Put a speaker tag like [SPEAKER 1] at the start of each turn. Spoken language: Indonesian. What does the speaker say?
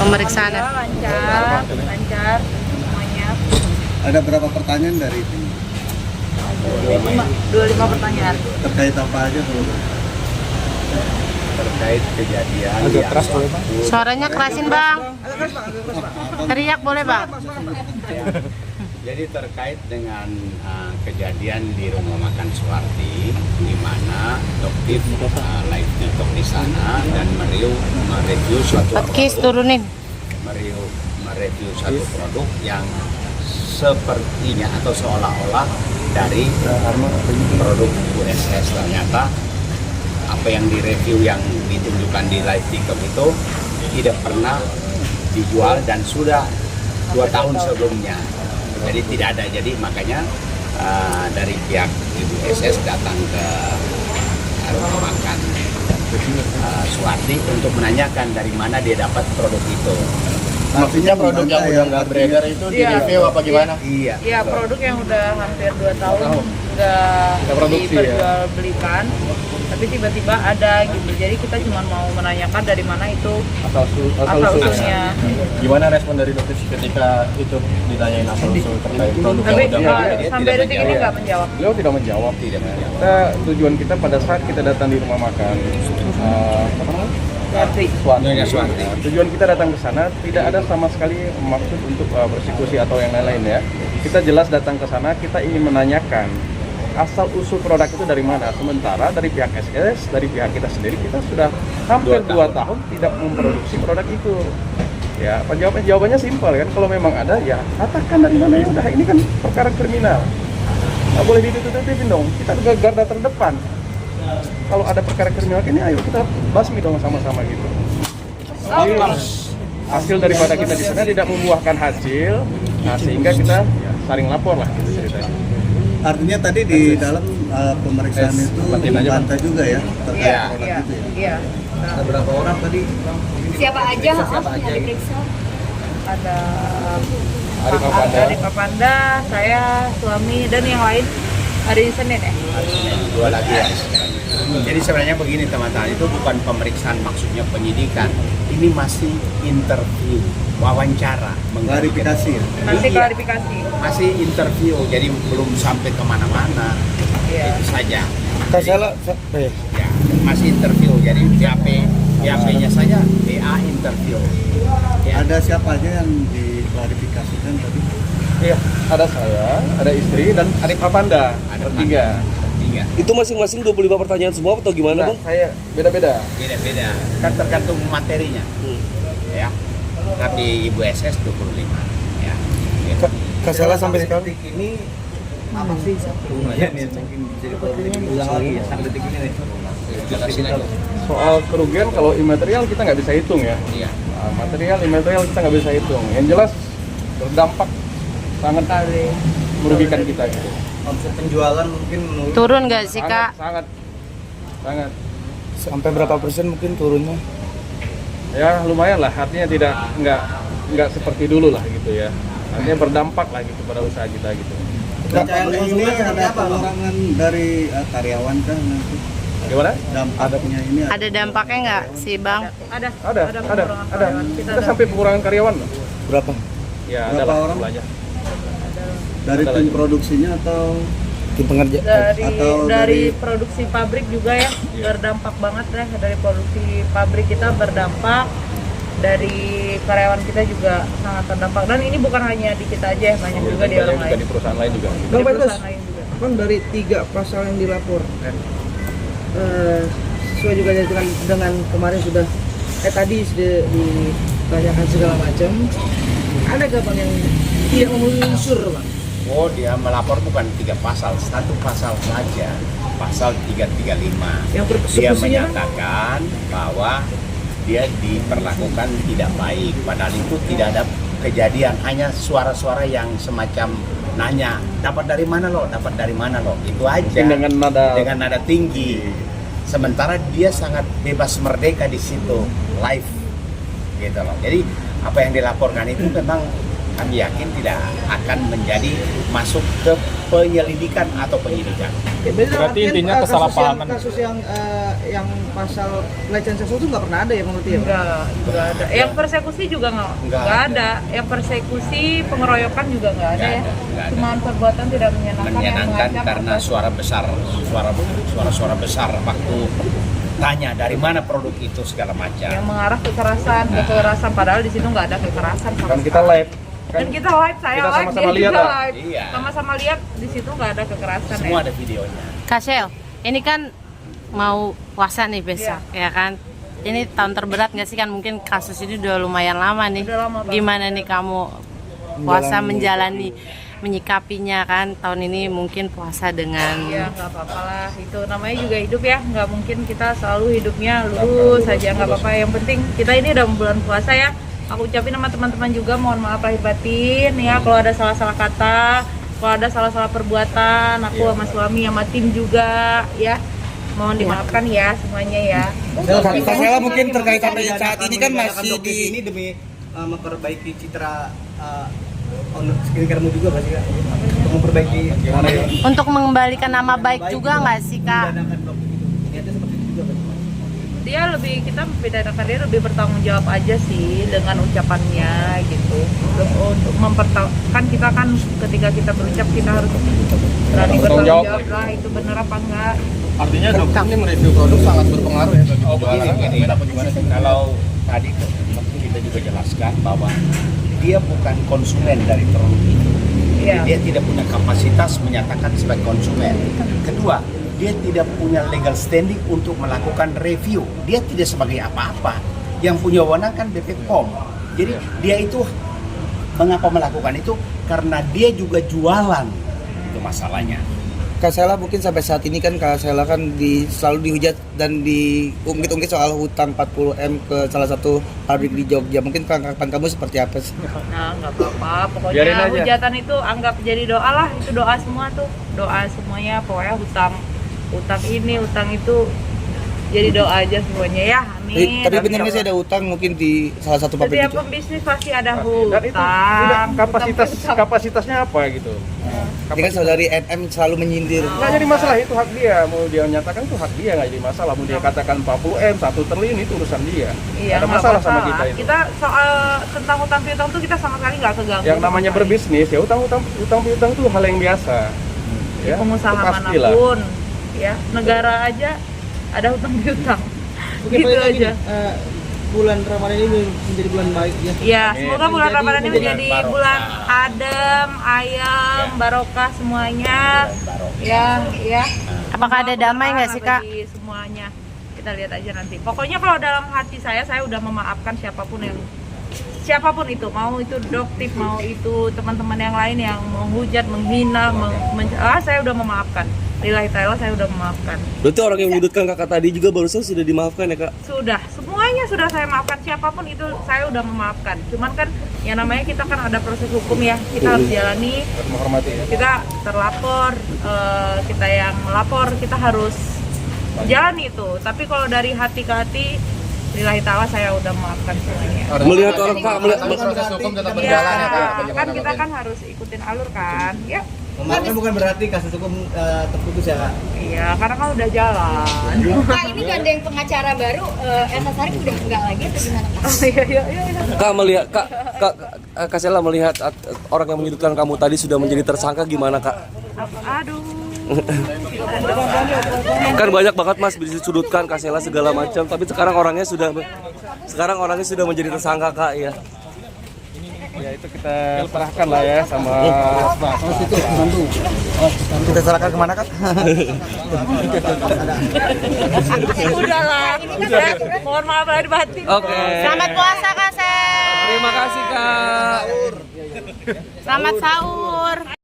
[SPEAKER 1] pemeriksaan?
[SPEAKER 2] Lancar semuanya.
[SPEAKER 3] Ada berapa pertanyaan dari tim?
[SPEAKER 2] 25 pertanyaan.
[SPEAKER 3] Terkait apa aja Bu?
[SPEAKER 4] Terkait kejadian yang
[SPEAKER 1] Suaranya kerasin bang. Teriak boleh bang.
[SPEAKER 4] jadi terkait dengan kejadian di rumah makan Suwarti, di mana Doktif live network di sana dan mereview suatu
[SPEAKER 1] Podcast
[SPEAKER 4] produk,
[SPEAKER 1] turunin.
[SPEAKER 4] mereview satu produk yang sepertinya atau seolah-olah dari produk USS. Ternyata apa yang direview yang ditunjukkan di live TikTok itu tidak pernah dijual dan sudah 2 tahun sebelumnya. Jadi tidak ada. Jadi makanya dari pihak Ibu SS datang ke rumah makan Suwarti untuk menanyakan dari mana dia dapat produk itu.
[SPEAKER 3] Maksudnya
[SPEAKER 5] produk yang udah nggak beredar itu di review apa gimana?
[SPEAKER 4] Iya.
[SPEAKER 2] Iya, produk yang udah hampir 2 tahun nggak
[SPEAKER 5] produksi ya?
[SPEAKER 2] diperjualbelikan, tapi tiba-tiba ada gitu. Jadi kita cuma mau menanyakan dari mana itu
[SPEAKER 5] Asal
[SPEAKER 2] usulnya.
[SPEAKER 5] Gimana respon dari dokter ketika itu ditanyain asal usul terkait produk
[SPEAKER 2] Tapi
[SPEAKER 5] yang udah
[SPEAKER 2] sampai detik ini nggak menjawab.
[SPEAKER 5] beliau tidak menjawab. Tujuan kita pada saat kita datang di rumah makan
[SPEAKER 4] Nyonya Suwarti.
[SPEAKER 5] tujuan kita datang ke sana tidak ada sama sekali maksud untuk persekusi atau yang lain-lain ya. Kita jelas datang ke sana, kita ingin menanyakan asal usul produk itu dari mana. Sementara dari pihak SS, dari pihak kita sendiri, kita sudah hampir 2 tahun tidak memproduksi produk itu. Ya, jawabannya simpel kan. Kalau memang ada, ya katakan dari mana. Ya udah, ini kan perkara kriminal. Nggak boleh ditutup-tutupin dong. Kita juga garda terdepan. Kalau ada perkara kriminal ini, ayo kita basmi dong sama-sama gitu. Jadi, hasil daripada kita di sana tidak membuahkan hasil, nah sehingga kita ya, saling lapor lah gitu ceritanya.
[SPEAKER 3] Artinya tadi di dalam pemeriksaan itu membantah juga ya terkait produk itu ya?
[SPEAKER 2] Iya.
[SPEAKER 3] Ada berapa orang tadi?
[SPEAKER 6] Siapa aja yang diperiksa?
[SPEAKER 2] Ada
[SPEAKER 5] Arif Apanda.
[SPEAKER 2] Arif Apanda, saya, suami, dan yang lain hari Senin ya?
[SPEAKER 4] Dua lagi ya. Jadi sebenarnya begini teman-teman, itu bukan pemeriksaan, maksudnya penyidikan. Ini masih interview, wawancara,
[SPEAKER 3] Klarifikasi ya?
[SPEAKER 2] Nanti
[SPEAKER 4] Iya.
[SPEAKER 2] klarifikasi.
[SPEAKER 4] Masih interview, jadi belum sampai kemana-mana.
[SPEAKER 2] Iya.
[SPEAKER 4] Itu saja.
[SPEAKER 5] Kasala,
[SPEAKER 4] Ya, masih interview. Jadi BAP-nya saja BA interview. Ya.
[SPEAKER 3] Ada siapa aja yang diklarifikasikan tadi?
[SPEAKER 5] iya, ada saya, ada istri, dan Arif Apanda,
[SPEAKER 4] Ada
[SPEAKER 5] bertiga.
[SPEAKER 4] Tiga.
[SPEAKER 7] Itu masing-masing 25 pertanyaan semua atau gimana,
[SPEAKER 5] Nah,
[SPEAKER 7] Bang?
[SPEAKER 5] saya beda-beda.
[SPEAKER 4] Beda-beda, kan tergantung materinya. Ya. Tapi Ibu SS 25. Ya. Gitu.
[SPEAKER 5] Kasala sampai sekarang
[SPEAKER 3] ini apa sih hubungannya nih mungkin jadi ulang lagi ya sampai detik ini nih?
[SPEAKER 4] Jelasin aja.
[SPEAKER 5] soal kerugian kalau imaterial kita nggak bisa hitung ya.
[SPEAKER 4] Iya.
[SPEAKER 5] Nah, material, imaterial kita nggak bisa hitung. Yang jelas berdampak sangat merugikan kita gitu.
[SPEAKER 3] Omset penjualan mungkin menurun.
[SPEAKER 1] Turun nggak sih kak?
[SPEAKER 5] Sangat.
[SPEAKER 7] Sampai berapa persen mungkin turunnya?
[SPEAKER 5] Ya lumayan lah. Artinya nggak seperti dulu lah gitu ya. Artinya berdampak lah gitu pada usaha kita gitu.
[SPEAKER 3] Pencairan ini ada pengurangan dari karyawan kah nanti?
[SPEAKER 5] Gimana?
[SPEAKER 3] Dampaknya ini
[SPEAKER 1] Ada dampaknya nggak sih bang?
[SPEAKER 2] Ada pengurangan
[SPEAKER 5] Ada.
[SPEAKER 2] karyawan.
[SPEAKER 5] Kita sampai pengurangan karyawan loh.
[SPEAKER 7] Berapa?
[SPEAKER 5] Ya,
[SPEAKER 3] Berapa
[SPEAKER 5] ada lah
[SPEAKER 3] orang?
[SPEAKER 5] jumlahnya.
[SPEAKER 3] dari
[SPEAKER 5] Ada
[SPEAKER 3] tim
[SPEAKER 5] lagi.
[SPEAKER 3] produksinya atau
[SPEAKER 7] Tim pengerja.
[SPEAKER 3] Atau
[SPEAKER 2] dari
[SPEAKER 3] dari-
[SPEAKER 2] produksi pabrik juga ya,
[SPEAKER 5] Iya.
[SPEAKER 2] berdampak banget ya. Dari produksi pabrik kita berdampak, dari karyawan kita juga sangat terdampak. Dan ini bukan hanya di kita aja, banyak juga di orang lain.
[SPEAKER 5] Di perusahaan lain juga.
[SPEAKER 2] Di perusahaan lain juga.
[SPEAKER 8] Kan dari 3 pasal yang dilapor sesuai juga dengan kemarin sudah tadi sudah ditanyakan segala macam, ada gak Bang yang tidak memenuhi unsur Bang?
[SPEAKER 4] Oh, dia melapor bukan 3 pasal, 1 pasal saja, pasal 335.
[SPEAKER 8] Yang
[SPEAKER 4] Dia
[SPEAKER 8] persekusinya
[SPEAKER 4] menyatakan bahwa dia diperlakukan tidak baik, padahal itu tidak ada kejadian, hanya suara-suara yang semacam nanya, dapat dari mana lo, itu aja.
[SPEAKER 5] Dengan
[SPEAKER 4] nada tinggi. Sementara dia sangat bebas merdeka di situ, live, gitu loh. Jadi apa yang dilaporkan itu memang kami yakin tidak akan menjadi masuk ke penyelidikan atau penyidikan.
[SPEAKER 5] Berarti intinya kesalahpahaman.
[SPEAKER 8] Kasus yang pasal pelecehan seksual itu nggak pernah ada ya menurut ya?
[SPEAKER 2] Nggak ada. Yang persekusi juga nggak ada. Yang persekusi, pengeroyokan juga nggak ada ya. Cuma perbuatan tidak menyenangkan yang
[SPEAKER 4] Menyenangkan
[SPEAKER 2] mengancam
[SPEAKER 4] karena
[SPEAKER 2] atau-
[SPEAKER 4] suara besar waktu tanya dari mana produk itu segala macam.
[SPEAKER 2] yang mengarah kekerasan, padahal di situ nggak ada kekerasan sama
[SPEAKER 5] Kan kita
[SPEAKER 2] sekali.
[SPEAKER 5] live. Kan
[SPEAKER 2] Dan kita live, saya
[SPEAKER 5] kita
[SPEAKER 2] live,
[SPEAKER 5] sama-sama
[SPEAKER 2] dia
[SPEAKER 5] lihat,
[SPEAKER 2] juga
[SPEAKER 5] ah.
[SPEAKER 2] live.
[SPEAKER 4] Iya.
[SPEAKER 2] Sama-sama lihat di situ nggak ada kekerasan
[SPEAKER 4] Semua
[SPEAKER 2] ya.
[SPEAKER 4] ada videonya.
[SPEAKER 1] Kak Shel, ini kan mau puasa nih besok, ya kan? Ini tahun terberat nggak sih kan? Mungkin kasus ini udah lumayan lama nih.
[SPEAKER 2] Udah lama banget.
[SPEAKER 1] Gimana nih kamu puasa menjalani, menyikapinya kan? Tahun ini mungkin puasa dengan
[SPEAKER 2] Ya nggak apa-apa lah, itu namanya juga hidup ya, nggak mungkin kita selalu hidupnya lurus saja, nggak apa-apa. Yang penting kita ini udah bulan puasa ya. Aku ucapin sama teman-teman juga mohon maaf lahir batin ya kalau ada salah-salah kata, kalau ada salah-salah perbuatan, aku sama suami sama tim juga ya. Mohon dimaafkan ya semuanya ya.
[SPEAKER 7] Kak Sela mungkin terkait sampai saat ini kan masih di
[SPEAKER 3] ini demi memperbaiki citra skincare-mu juga pasti Kak? Untuk memperbaiki
[SPEAKER 1] untuk mengembalikan nama baik juga nggak sih Kak?
[SPEAKER 3] niatnya seperti itu juga Kak?
[SPEAKER 2] Dia lebih, kita membedakan dia lebih bertanggung jawab aja sih dengan ucapannya gitu. Untuk kan kita kan ketika kita berucap kita harus berani bertanggung jawab lah itu bener apa enggak.
[SPEAKER 5] artinya dokter ini mereview produk sangat berpengaruh ya bagi
[SPEAKER 4] Begini, kalau tadi tentu kita juga jelaskan bahwa dia bukan konsumen dari produk itu.
[SPEAKER 2] Iya.
[SPEAKER 4] Dia tidak punya kapasitas menyatakan sebagai konsumen. Kedua, dia tidak punya legal standing untuk melakukan review. Dia tidak sebagai apa-apa. Yang punya wewenang kan BP POM. Jadi dia itu mengapa melakukan itu? Karena dia juga jualan. Itu masalahnya.
[SPEAKER 7] Kak Sela mungkin sampai saat ini kan Kak Sela kan selalu dihujat dan diungkit-ungkit soal hutang 40M ke salah satu pabrik di Jogja. Mungkin tanggapan kamu seperti apa sih?
[SPEAKER 2] Nah nggak apa-apa,
[SPEAKER 5] Biarin
[SPEAKER 2] pokoknya
[SPEAKER 5] aja.
[SPEAKER 2] hujatan itu anggap jadi doa lah, itu doa semua tuh, doa semuanya, pokoknya utang ini, utang itu jadi doa aja semuanya ya, amin.
[SPEAKER 7] Tapi benar nggak sih ada utang mungkin di salah satu pabrik
[SPEAKER 2] Setiap
[SPEAKER 7] itu?
[SPEAKER 2] pembisnis pasti ada
[SPEAKER 5] dan itu
[SPEAKER 2] hutang.
[SPEAKER 5] kapasitasnya apa gitu.
[SPEAKER 7] Ini kan saudari NM selalu menyindir.
[SPEAKER 5] Nggak jadi masalah, itu hak dia. Mau dia nyatakan itu hak dia, nggak jadi masalah. Mau dia katakan 40M, 1 triliun itu urusan dia.
[SPEAKER 2] Iya,
[SPEAKER 5] Ada
[SPEAKER 2] nggak
[SPEAKER 5] masalah sama
[SPEAKER 2] apa-apa.
[SPEAKER 5] kita itu.
[SPEAKER 2] Kita soal tentang hutang piutang tuh kita sama sekali nggak keganggu.
[SPEAKER 5] Yang namanya
[SPEAKER 2] sama sekali.
[SPEAKER 5] berbisnis ya utang piutang itu hal yang biasa.
[SPEAKER 2] Di pengusaha
[SPEAKER 5] itu pastilah.
[SPEAKER 2] manapun, ya negara aja ada hutang piutang.
[SPEAKER 8] Oke,
[SPEAKER 2] Gitu
[SPEAKER 8] balik lagi
[SPEAKER 2] aja.
[SPEAKER 8] nih, bulan Ramadan ini menjadi bulan baik ya.
[SPEAKER 2] Ya,
[SPEAKER 5] Amin.
[SPEAKER 2] semoga bulan Ramadan ini
[SPEAKER 4] Bulan
[SPEAKER 2] menjadi
[SPEAKER 4] barokah.
[SPEAKER 2] bulan adem, ayam, barokah semuanya. Ya.
[SPEAKER 1] Apakah ada damai nggak sih Kak?
[SPEAKER 2] Bagi semuanya. Kita lihat aja nanti. Pokoknya kalau dalam hati saya udah memaafkan siapapun itu, mau itu doktif, mau itu teman-teman yang lain yang menghujat, menghina, saya udah memaafkan. Lillahi ta'ala saya udah memaafkan.
[SPEAKER 7] Berarti orang yang menyudutkan kakak tadi juga barusan sudah dimaafkan ya Kak?
[SPEAKER 2] Sudah, semuanya sudah saya maafkan, siapapun itu saya udah memaafkan. Cuman kan yang namanya kita kan ada proses hukum ya, kita harus jalani.
[SPEAKER 5] Harus menghormati ya.
[SPEAKER 2] Kita terlapor, kita yang melapor, kita harus jalani itu. Tapi kalau dari hati ke hati, lillahi ta'ala saya udah memaafkan semuanya.
[SPEAKER 7] Melihat orang Kak,
[SPEAKER 5] proses hukum tetap
[SPEAKER 2] Iya, kan kita kan harus ikutin alur kan, ya.
[SPEAKER 3] Memaafkan bukan berarti kasus hukum terputus ya Kak?
[SPEAKER 2] Iya, karena kan udah jalan.
[SPEAKER 6] Kak, ini gandeng pengacara baru, Elsa Sharif udah enggak lagi atau gimana Kak?
[SPEAKER 2] Iya.
[SPEAKER 7] Kak melihat Kak Sela melihat orang yang menyudutkan kamu tadi sudah menjadi tersangka gimana Kak?
[SPEAKER 2] Aduh.
[SPEAKER 7] Kan banyak banget Mas disudutkan Kak Sela segala macam, tapi sekarang orangnya sudah menjadi tersangka Kak ya.
[SPEAKER 5] Ya itu kita serahkan lah ya sama
[SPEAKER 7] Kita serahkan kemana Kak?
[SPEAKER 2] Udahlah. Mohon maaf lahir batin.
[SPEAKER 7] Oke.
[SPEAKER 1] Selamat puasa Kak Sel.
[SPEAKER 7] Terima kasih Kak.
[SPEAKER 1] Selamat sahur.